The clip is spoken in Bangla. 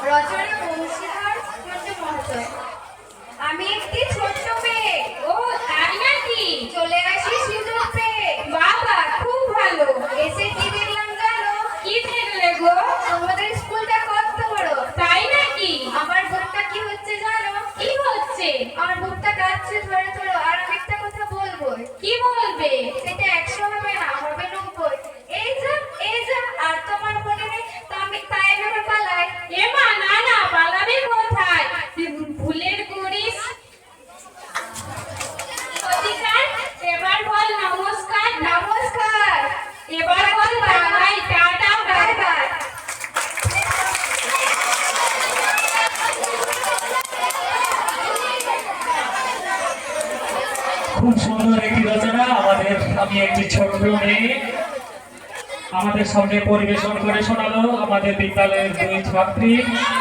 রচনা বংশীধর চট্টোপাধ্যায়। আমি একটি ছোট্ট মেয়ে। ও তাই নাকি? চলে আসি সুযোগ পেয়ে। বাবা খুব ভালো। এসে কি দেখলাম জানো? কি দেখলে গো? তোমাদের স্কুলটা কত বড়। তাই নাকি? আমার বুকটা কি হচ্ছে জানো? কি হচ্ছে? আমার বুকটা কাঁপছে ধরে ধরো। আর আমি একটা কথা বলবো। কি বলবে? সেটা 100 হবে না, হবে 90। এই যা আর তোমার মনে নেই তো আমি তাই ভেবে পালাই। এমা না না, পালাবে কোথায়? ভুলের করিস অধিকার। এবার বল নমস্কার। নমস্কার। এবার বল bye tata bye bye. Bye. খুব সুন্দর একটি রচনা আমাদের আমি একটি ছোট্ট মেয়ে আমাদের সামনে পরিবেশন করে শোনালো আমাদের বিদ্যালয়ের দুই ছাত্রী।